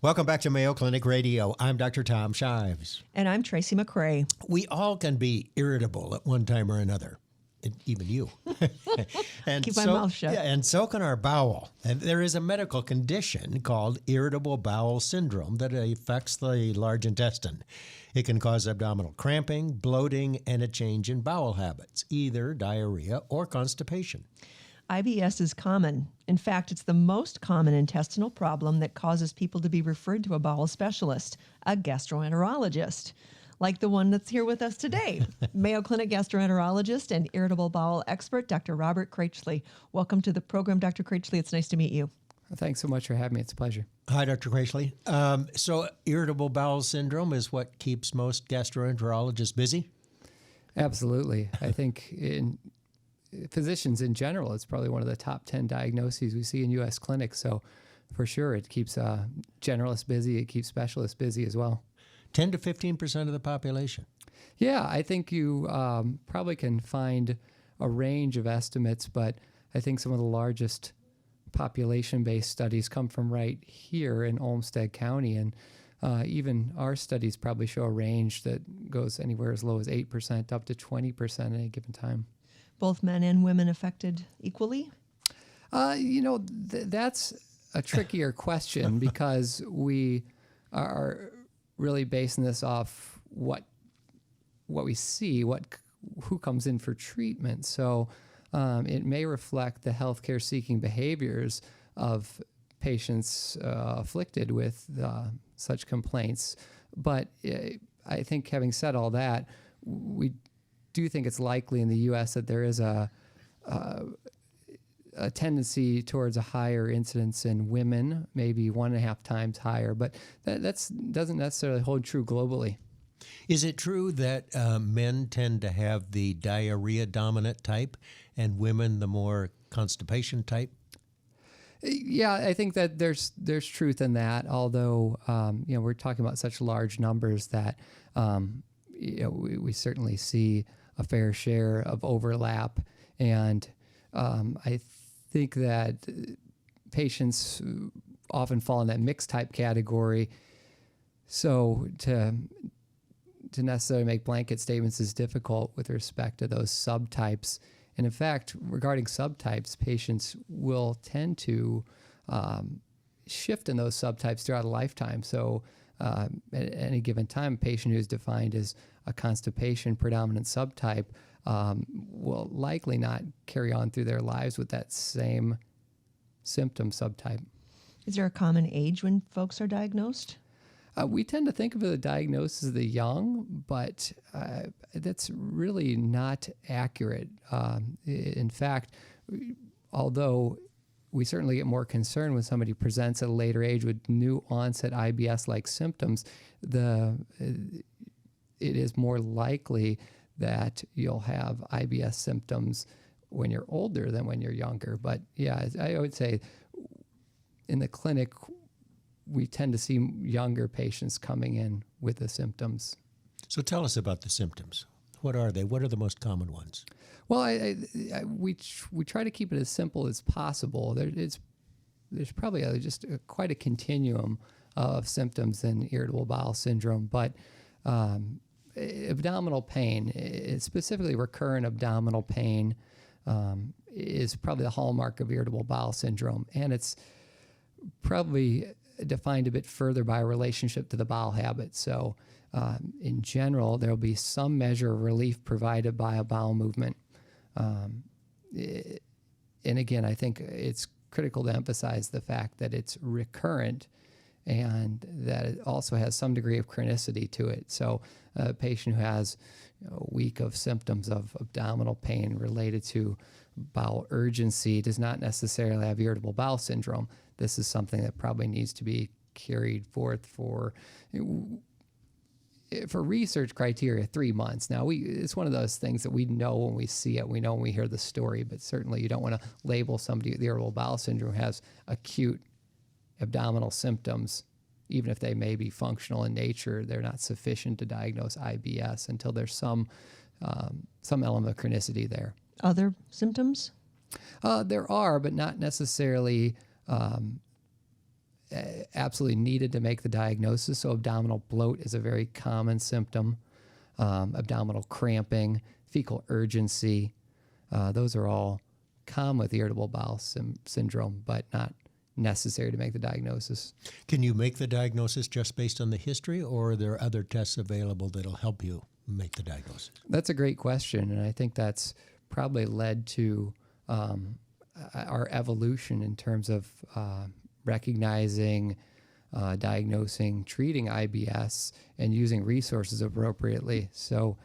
Welcome back to Mayo Clinic Radio. I'm Dr. Tom Shives. And I'm Tracy McCray. We all can be irritable at one time or another, even you. And Keep my mouth shut. Yeah, and so can our bowel. And there is a medical condition called irritable bowel syndrome that affects the large intestine. It can cause abdominal cramping, bloating, and a change in bowel habits, either diarrhea or constipation. IBS is common. In fact, it's the most common intestinal problem that causes people to be referred to a bowel specialist, a gastroenterologist, like the one that's here with us today, Mayo Clinic gastroenterologist and irritable bowel expert, Dr. Robert Kraichely. Welcome to the program, Dr. Kraichely. It's nice to meet you. Thanks so much for having me. It's a pleasure. Hi, Dr. Kraichely. So irritable bowel syndrome is what keeps most gastroenterologists busy? Absolutely. I think in physicians in general, it's probably one of the top 10 diagnoses we see in U.S. clinics. So for sure, it keeps generalists busy. It keeps specialists busy as well. 10 to 15% of the population. Yeah, I think you probably can find a range of estimates, but I think some of the largest population-based studies come from right here in Olmsted County. And even our studies probably show a range that goes anywhere as low as 8% up to 20% at any given time. Both men and women affected equally? That's a trickier question because we are really basing this off what we see, who comes in for treatment. So it may reflect the healthcare seeking behaviors of patients afflicted with such complaints. But I think having said all that, we do think it's likely in the U.S. that there is a tendency towards a higher incidence in women, maybe 1.5 times higher, but that doesn't necessarily hold true globally. Is it true that men tend to have the diarrhea dominant type and women the more constipation type? Yeah, I think that there's truth in that, although we're talking about such large numbers that we certainly see a fair share of overlap. And I think that patients often fall in that mixed type category. So to necessarily make blanket statements is difficult with respect to those subtypes. And in fact, regarding subtypes, patients will tend to shift in those subtypes throughout a lifetime. So at any given time, a patient who is defined as a constipation predominant subtype will likely not carry on through their lives with that same symptom subtype. Is there a common age when folks are diagnosed? We tend to think of the diagnosis of the young, but that's really not accurate. In fact, although we certainly get more concerned when somebody presents at a later age with new onset IBS-like symptoms, it is more likely that you'll have IBS symptoms when you're older than when you're younger. But yeah, I would say in the clinic, we tend to see younger patients coming in with the symptoms. So tell us about the symptoms. What are they? What are the most common ones? Well, we try to keep it as simple as possible. There's probably quite a continuum of symptoms in irritable bowel syndrome, but abdominal pain, specifically recurrent abdominal pain, is probably the hallmark of irritable bowel syndrome, and it's probably defined a bit further by a relationship to the bowel habit. So in general, there will be some measure of relief provided by a bowel movement. And again, I think it's critical to emphasize the fact that it's recurrent and that it also has some degree of chronicity to it. So a patient who has a week of symptoms of abdominal pain related to bowel urgency does not necessarily have irritable bowel syndrome. This is something that probably needs to be carried forth for research criteria 3 months. Now, it's one of those things that we know when we see it, we know when we hear the story, but certainly you don't want to label somebody with irritable bowel syndrome who has acute abdominal symptoms, even if they may be functional in nature. They're not sufficient to diagnose IBS until there's some element of chronicity there. Other symptoms? There are, but not necessarily absolutely needed to make the diagnosis. So abdominal bloat is a very common symptom. Abdominal cramping, fecal urgency, those are all common with irritable bowel syndrome, but not necessary to make the diagnosis. Can you make the diagnosis just based on the history, or are there other tests available that'll help you make the diagnosis? That's a great question, and I think that's probably led to our evolution in terms of recognizing, diagnosing, treating IBS, and using resources appropriately. So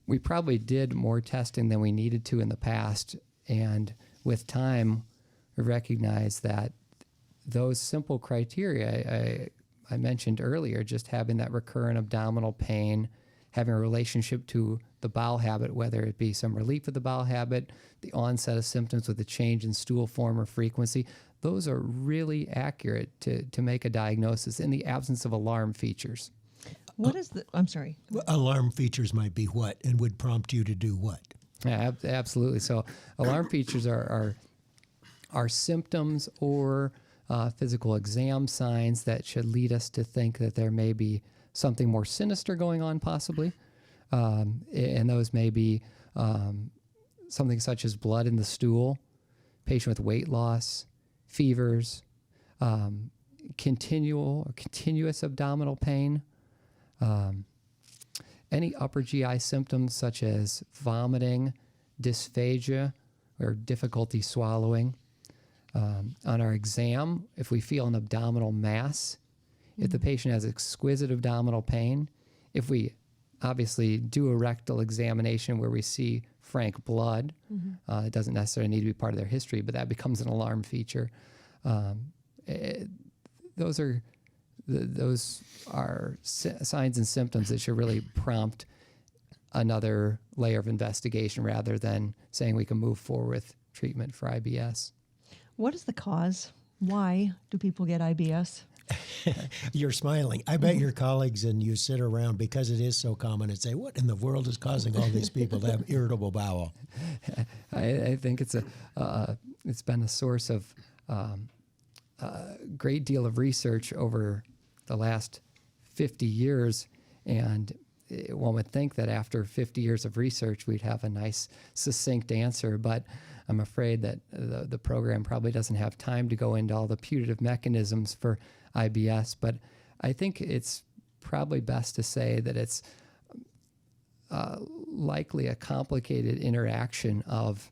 we probably did more testing than we needed to in the past, and with time, we recognized that those simple criteria I mentioned earlier, just having that recurrent abdominal pain, having a relationship to the bowel habit, whether it be some relief of the bowel habit, the onset of symptoms with a change in stool form or frequency, those are really accurate to make a diagnosis in the absence of alarm features. I'm sorry. Alarm features might be what, and would prompt you to do what? Yeah, absolutely. So alarm features are symptoms or physical exam signs that should lead us to think that there may be something more sinister going on possibly. And those may be something such as blood in the stool, patient with weight loss, fevers, continuous abdominal pain, any upper GI symptoms such as vomiting, dysphagia, or difficulty swallowing. On our exam, if we feel an abdominal mass, if the patient has exquisite abdominal pain, if we obviously do a rectal examination where we see frank blood, it doesn't necessarily need to be part of their history, but that becomes an alarm feature. Those are signs and symptoms that should really prompt another layer of investigation rather than saying we can move forward with treatment for IBS. What is the cause? Why do people get IBS? You're smiling. I bet your colleagues and you sit around, because it is so common, and say, what in the world is causing all these people to have irritable bowel? I think it's been a source of a great deal of research over the last 50 years, and one would think that after 50 years of research we'd have a nice succinct answer, but I'm afraid that the program probably doesn't have time to go into all the putative mechanisms for IBS, but I think it's probably best to say that it's likely a complicated interaction of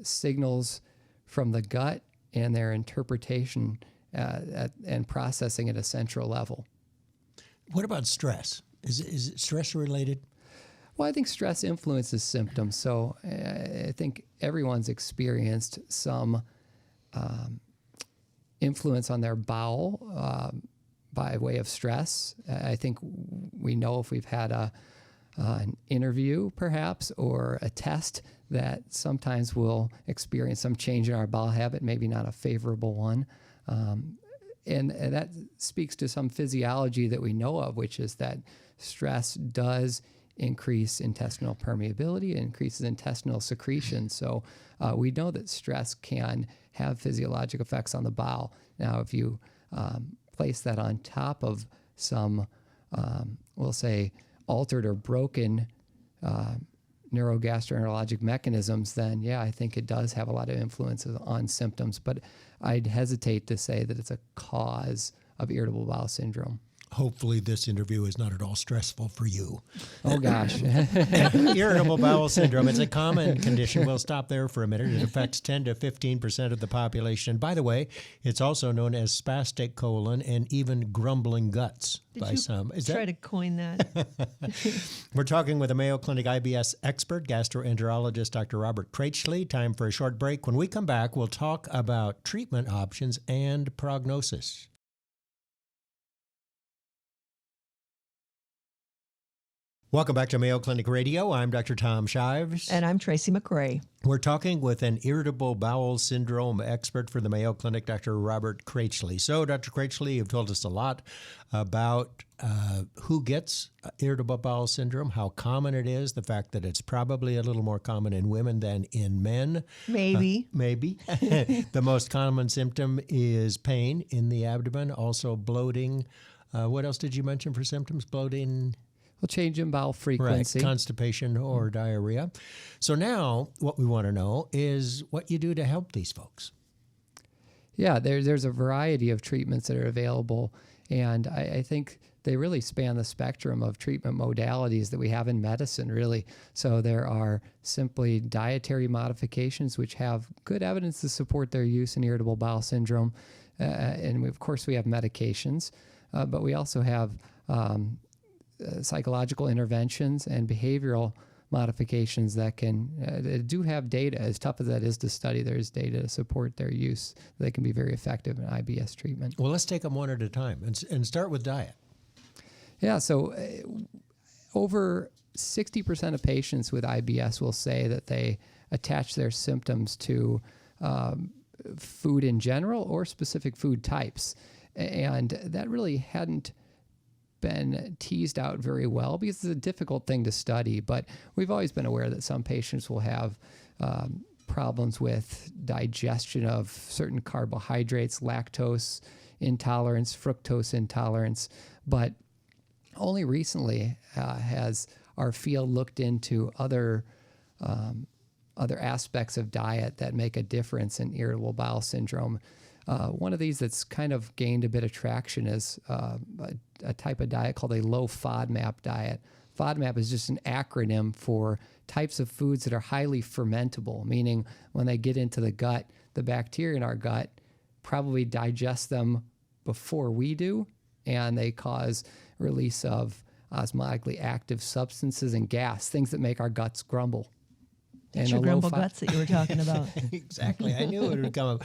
signals from the gut and their interpretation and processing at a central level. What about stress? Is it stress related? Well, I think stress influences symptoms. So I think everyone's experienced some influence on their bowel by way of stress. I think we know if we've had an interview perhaps or a test that sometimes we'll experience some change in our bowel habit, maybe not a favorable one. And that speaks to some physiology that we know of, which is that stress does increase intestinal permeability, it increases intestinal secretion. So we know that stress can have physiologic effects on the bowel. Now, if you place that on top of some, we'll say, altered or broken neurogastroenterologic mechanisms, then yeah, I think it does have a lot of influences on symptoms, but I'd hesitate to say that it's a cause of irritable bowel syndrome. Hopefully this interview is not at all stressful for you. Oh, gosh. Irritable bowel syndrome. It's a common condition. We'll stop there for a minute. It affects 10 to 15% of the population. And by the way, it's also known as spastic colon and even grumbling guts by some. Try to coin that? We're talking with a Mayo Clinic IBS expert, gastroenterologist Dr. Robert Kraichely. Time for a short break. When we come back, we'll talk about treatment options and prognosis. Welcome back to Mayo Clinic Radio. I'm Dr. Tom Shives. And I'm Tracy McRae. We're talking with an irritable bowel syndrome expert for the Mayo Clinic, Dr. Robert Kraichely. So, Dr. Kraichely, you've told us a lot about who gets irritable bowel syndrome, how common it is, the fact that it's probably a little more common in women than in men. Maybe. Maybe. The most common symptom is pain in the abdomen, also bloating. What else did you mention for symptoms? Bloating? Well, change in bowel frequency. Right, constipation or diarrhea. So now what we want to know is what you do to help these folks. Yeah, there's a variety of treatments that are available, and I think they really span the spectrum of treatment modalities that we have in medicine, really. So there are simply dietary modifications, which have good evidence to support their use in irritable bowel syndrome. And of course, we have medications, but we also have psychological interventions and behavioral modifications that do have data. As tough as that is to study, there is data to support their use. They can be very effective in IBS treatment. Well, let's take them one at a time and start with diet. Yeah, so over 60% of patients with IBS will say that they attach their symptoms to food in general or specific food types. And that really hadn't been teased out very well because it's a difficult thing to study, but we've always been aware that some patients will have problems with digestion of certain carbohydrates, lactose intolerance, fructose intolerance, but only recently has our field looked into other aspects of diet that make a difference in irritable bowel syndrome. One of these that's kind of gained a bit of traction is a type of diet called a low FODMAP diet. FODMAP is just an acronym for types of foods that are highly fermentable, meaning when they get into the gut, the bacteria in our gut probably digest them before we do, and they cause release of osmotically active substances and gas, things that make our guts grumble. That's your grumble guts that you were talking about. Exactly. I knew it would come up.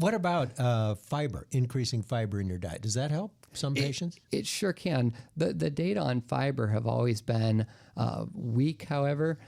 What about fiber, increasing fiber in your diet? Does that help some patients? It sure can. The data on fiber have always been weak, however.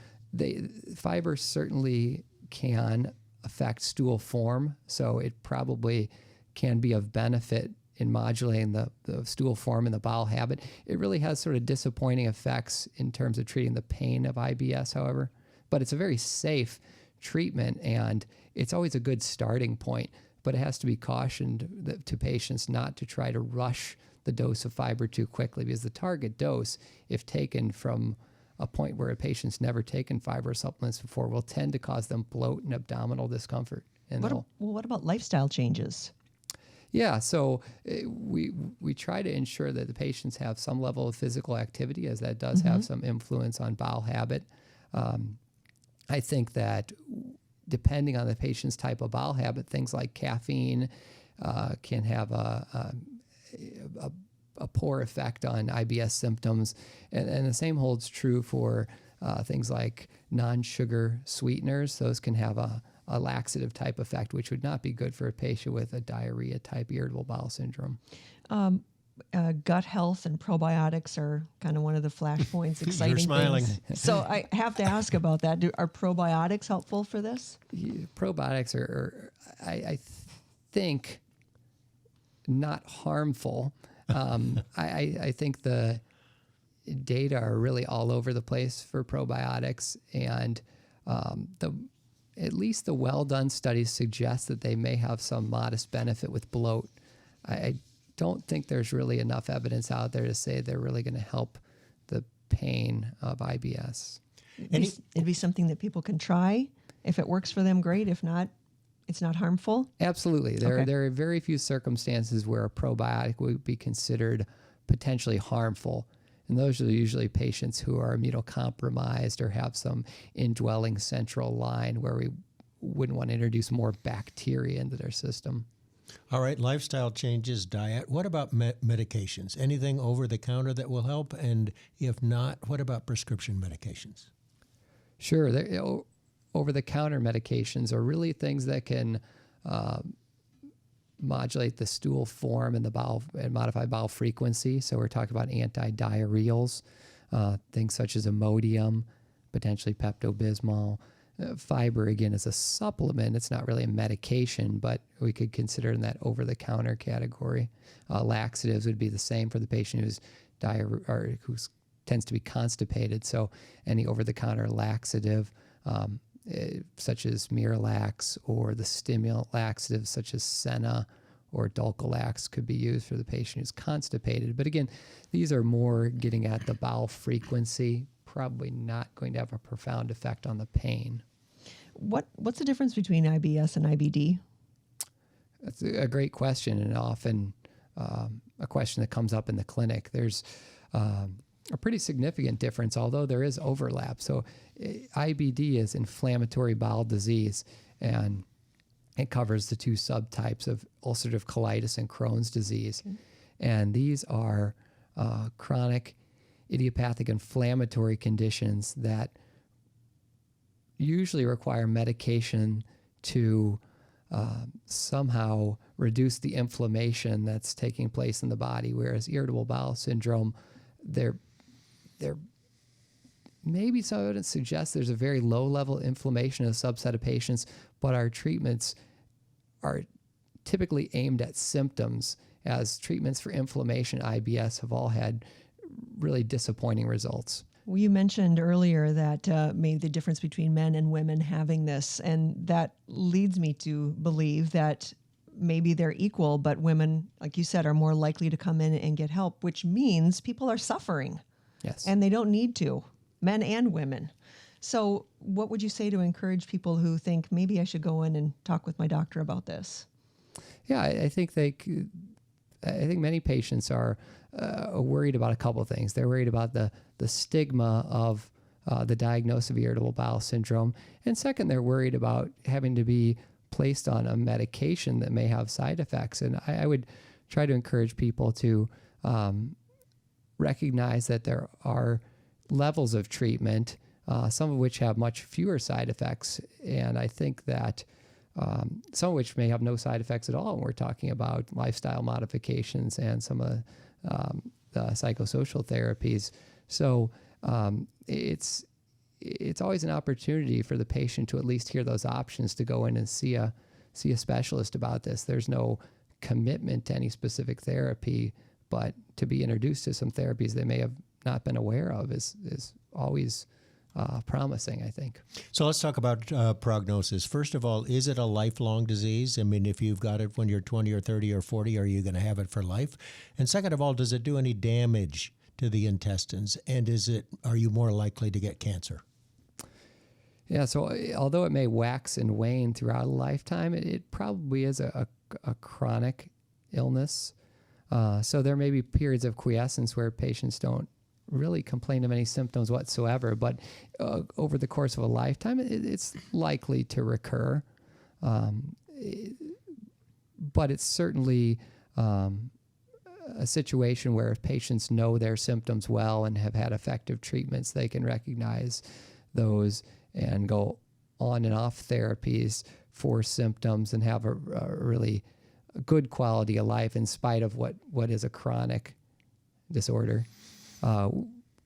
Fiber certainly can affect stool form, so it probably can be of benefit in modulating the stool form and the bowel habit. It really has sort of disappointing effects in terms of treating the pain of IBS, however. But it's a very safe treatment, and it's always a good starting point. But it has to be cautioned to patients not to try to rush the dose of fiber too quickly, because the target dose, if taken from a point where a patient's never taken fiber supplements before, will tend to cause them bloat and abdominal discomfort. And what about lifestyle changes? Yeah, so we try to ensure that the patients have some level of physical activity, as that does have some influence on bowel habit. I think that depending on the patient's type of bowel habit, things like caffeine can have a poor effect on IBS symptoms. And the same holds true for things like non-sugar sweeteners. Those can have a laxative type effect, which would not be good for a patient with a diarrhea type irritable bowel syndrome. Gut health and probiotics are kind of one of the flashpoints, exciting You're smiling. things. So I have to ask about that. Are probiotics helpful for this? Probiotics are I think, not harmful. I think the data are really all over the place for probiotics, and at least the well-done studies suggest that they may have some modest benefit with bloat. I don't think there's really enough evidence out there to say they're really going to help the pain of IBS. It'd be something that people can try. If it works for them, great. If not, it's not harmful? Absolutely. There are very few circumstances where a probiotic would be considered potentially harmful. And those are usually patients who are immunocompromised or have some indwelling central line where we wouldn't want to introduce more bacteria into their system. All right, lifestyle changes, diet. What about medications? Anything over the counter that will help? And if not, what about prescription medications? Sure. Over-the-counter medications are really things that can modulate the stool form and the bowel and modify bowel frequency. So we're talking about antidiarrheals. things such as Imodium, potentially Pepto-Bismol. Fiber, again, is a supplement. It's not really a medication, but we could consider in that over-the-counter category. Laxatives would be the same for the patient who's tends to be constipated. So any over-the-counter laxative, such as Miralax, or the stimulant laxatives such as Senna or Dulcolax could be used for the patient who's constipated. But again, these are more getting at the bowel frequency, probably not going to have a profound effect on the pain. What's the difference between IBS and IBD? That's a great question, and often a question that comes up in the clinic. There's a pretty significant difference, although there is overlap. So IBD is inflammatory bowel disease, and it covers the two subtypes of ulcerative colitis and Crohn's disease. Okay. And these are chronic idiopathic inflammatory conditions that usually require medication to somehow reduce the inflammation that's taking place in the body, whereas irritable bowel syndrome, there maybe some evidence suggests there's a very low level of inflammation in a subset of patients, but our treatments are typically aimed at symptoms, as treatments for inflammation, IBS, have all had really disappointing results. Well, you mentioned earlier that maybe the difference between men and women having this, and that leads me to believe that maybe they're equal, but women, like you said, are more likely to come in and get help, which means people are suffering. Yes. And they don't need to, men and women. So what would you say to encourage people who think maybe I should go in and talk with my doctor about this? Yeah, I think many patients are worried about a couple of things. They're worried about the stigma of the diagnosis of irritable bowel syndrome. And second, they're worried about having to be placed on a medication that may have side effects. And I would try to encourage people to recognize that there are levels of treatment, some of which have much fewer side effects. And I think that some of which may have no side effects at all when we're talking about lifestyle modifications and some of the psychosocial therapies. So it's always an opportunity for the patient to at least hear those options, to go in and see a specialist about this. There's no commitment to any specific therapy, but to be introduced to some therapies they may have not been aware of is always promising, I think. So let's talk about prognosis. First of all, is it a lifelong disease? I mean, if you've got it when you're 20 or 30 or 40, are you going to have it for life? And second of all, does it do any damage to the intestines? And are you more likely to get cancer? Yeah, so although it may wax and wane throughout a lifetime, it probably is a chronic illness. So there may be periods of quiescence where patients don't really complain of any symptoms whatsoever, but over the course of a lifetime, it's likely to recur. But it's certainly a situation where if patients know their symptoms well and have had effective treatments, they can recognize those and go on and off therapies for symptoms and have a really good quality of life in spite of what is a chronic disorder.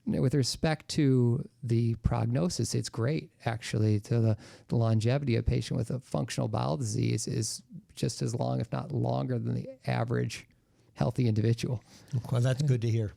With respect to the prognosis, it's great, actually. To the longevity of a patient with a functional bowel disease is just as long, if not longer, than the average healthy individual. Well, that's good to hear.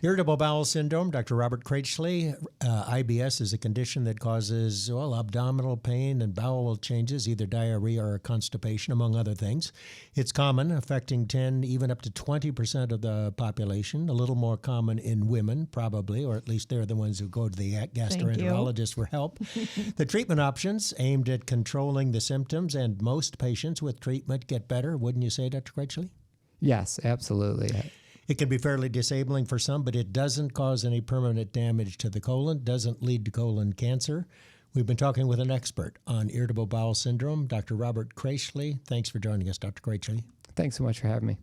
Irritable bowel syndrome, Dr. Robert Kraichely. IBS is a condition that causes, abdominal pain and bowel changes, either diarrhea or constipation, among other things. It's common, affecting 10, even up to 20% of the population, a little more common in women, probably, or at least they're the ones who go to the gastroenterologist for help. The treatment options aimed at controlling the symptoms, and most patients with treatment get better, wouldn't you say, Dr. Kraichely? Yes, absolutely. It can be fairly disabling for some, but it doesn't cause any permanent damage to the colon, doesn't lead to colon cancer. We've been talking with an expert on irritable bowel syndrome, Dr. Robert Kraichely. Thanks for joining us, Dr. Kraichely. Thanks so much for having me.